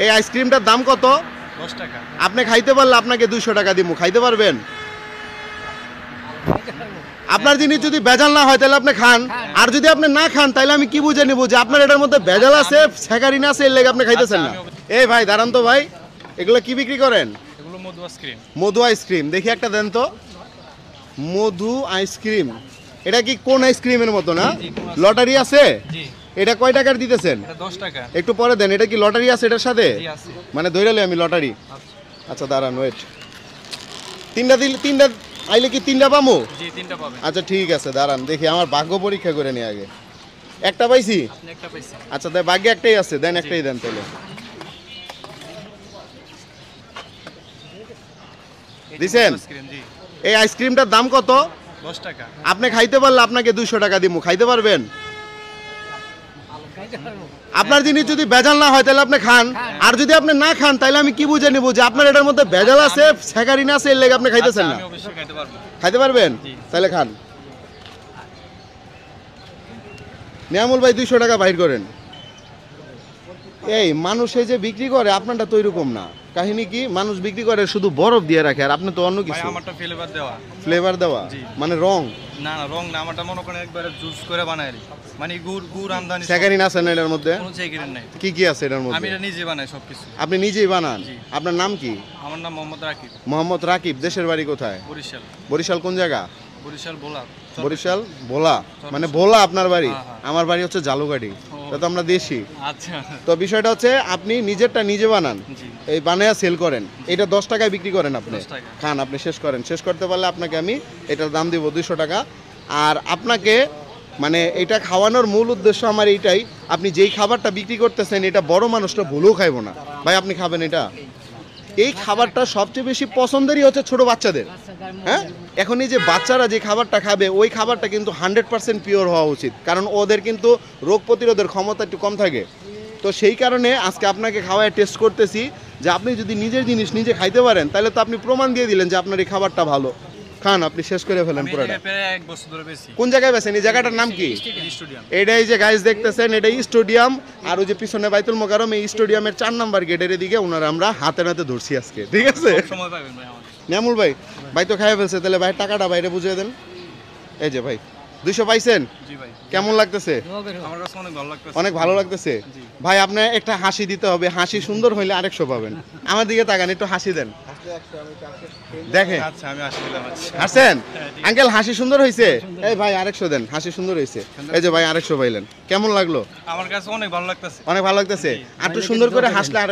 এই আইসক্রিমটার দাম কত? 10 টাকা। আপনি খাইতে পারলে আপনাকে 200 টাকা দিব। খাইতে পারবেন? আপনার জিনিস যদি ভেজাল না হয় তাহলে আপনি খান, আর যদি আপনি না খান তাহলে আমি কি বুঝে নিব যে আপনার এটার মধ্যে ভেজাল আছে, স্যাকারিন আছে, এর লেগে আপনি খাইতেছেন না। এই ভাই দাঁড়ান তো ভাই, এগুলো কি বিক্রি করেন? এগুলো মধু আইসক্রিম। মধু আইসক্রিম, দেখি একটা দেন তো। মধু আইসক্রিম, এটা কি কোন আইসক্রিমের মতো না? লটারি আছে? জি। এটা কয় টাকার দিতেছেন? এটা 10 টাকা। একটু পরে দেন। এটা কি লটারি আছে এটার সাথে? জি আছে। মানে ধইরালে আমি লটারি। আচ্ছা। আচ্ছা দাঁড়ান, ওয়েট। তিনটা আইলে কি তিনটা পামো? জি 3টা পাবেন। আচ্ছা ঠিক আছে, দাঁড়ান দেখি আমার ভাগ্য পরীক্ষা করে নিই আগে। একটা পাইছি? আপনি একটা পাইছেন। আচ্ছা তাই ভাগ্যে একটাই আছে, দেন একটাই দেন তাহলে। দিছেন? আইসক্রিম জি। এই আইসক্রিমটার দাম কত? 10 টাকা। আপনি খাইতে পারলে আপনাকে 200 টাকা দিব। খাইতে পারবেন? আপনার জিনিস যদি ভেজাল না হয় তাহলে আপনি খান, আর যদি আপনি না খান তাহলে আমি কি বুঝে নিব যে আপনার এটার মধ্যে ভেজাল আছে, স্যাকারিন আছে, এর লেগে আপনি খাইতেছেন না। আমি অবশ্যই খাইতে পারবো। খাইতে পারবেন? জি। তাহলে খান। নিয়ামুল ভাই 200 টাকা বাইর করেন। এই মানুষে যে বিক্রি করে আপনারটা তো এরকম না। কাহিনী কি, মানুষ বিক্রি করে শুধু বরফ দিয়ে রাখে, আর আপনি তো অন্য ভাই কিছু আমারটা ফ্লেভার দেওয়া। ফ্লেভার দেওয়া, জি। মানে রং। না না রং না, আমারটা মনে করেন একবারে জুস করে বানাই। মানে গুড় আমদানি। স্যাকারিন আছে না এটার মধ্যে? কোনো চেকিং নাই। কি কি আছে এটার আমি মধ্যে? এটা নিজে বানাই সবকিছু। আপনি নিজেই বানান? জি। আপনার নাম কি? আমার নাম মোহাম্মদ রাকিব। মোহাম্মদ রাকিব। দেশের বাড়ি কোথায়? বরিশাল। বরিশাল কোন জায়গা? বরিশাল বোলা। বরিশাল ভোলা, মানে ভোলা আপনার বাড়ি? হ্যাঁ, হ্যাঁ। আমার বাড়ি হচ্ছে জালুগাড়ি। ও। তো আমরা দেশি। আচ্ছা। তো বিষয়টা হচ্ছে আপনি নিজেরটা নিজে বানান, জি। এই বানায়া সেল করেন, এটা 10 টাকায় বিক্রি করেন আপনি। 10 টাকা। খান, আপনি শেষ করেন। শেষ করতে পারলে আপনাকে আমি এটার দাম দিব 200 টাকা। আর আপনাকে মানে এটা খাওয়ানোর মূল উদ্দেশ্য আমার এইটাই, আপনি যেই খাবারটা বিক্রি করতেছেন এটা বড় মানুষটা ভুলেও খাইবো না। ভাই আপনি খাবেন এটা? এই খাবারটা সবচেয়ে বেশি পছন্দেরই হচ্ছে ছোট বাচ্চাদের। হ্যাঁ, এখন এই যে বাচ্চারা যে খাবারটা খাবে ওই খাবারটা কিন্তু 100% পিওর হওয়া উচিত, কারণ ওদের কিন্তু রোগ প্রতিরোধের ক্ষমতা একটু কম থাকে। তো সেই কারণে আজকে আপনাকে খাওয়ায় টেস্ট করতেছি যে আপনি যদি নিজের জিনিস নিজে খাইতে পারেন তাহলে তো আপনি প্রমাণ দিয়ে দিলেন যে আপনার এই খাবারটা ভালো। খান, আপনি শেষ করে ফেলেন আমি পুরোটা। এটা প্রায় 1 বছর ধরে বেশি। কোন জায়গায় বেছেন? এই জায়গাটার নাম কি? স্টুডিয়াম। এটাই যে গাইস দেখতেছেন, এটাই স্টেডিয়াম। আর ওই যে পিছনে বাইতুল মোকাররম, এই স্টেডিয়ামের 4 নাম্বার গেটের দিকে ওনারা আমরা হাতে নাতে ধরছি আজকে। ঠিক আছে সময় পাবেন ভাই আমার। নিয়ামুল ভাই, ভাই তো খাইয়া ফেলছে, তাহলে ভাই টাকাটা বাইরে বুঝিয়ে দেন। এই যে ভাই 200 পাইছেন? জি ভাই। কেমন লাগতেছে? আমার কাছে অনেক ভালো লাগতেছে। অনেক ভালো লাগতেছে জি। ভাই। আপনার একটা হাসি দিতে হবে, হাসি সুন্দর হইলে আরেকশো পাবেন। আমার দিকে তাকান, একটু হাসি দেন দেখে। আচ্ছা আমি আসলাম। আচ্ছা। হাসছেন আঙ্কেল? হাসি সুন্দর হয়েছে? এই ভাই আরেকশো দেন, হাসি সুন্দর হয়েছে। এই যে ভাই আরেকশো পাইলেন, কেমন লাগলো? আমার কাছে অনেক ভালো লাগতেছে। অনেক ভালো লাগতেছে। আর একটু সুন্দর করে হাসলে আরেক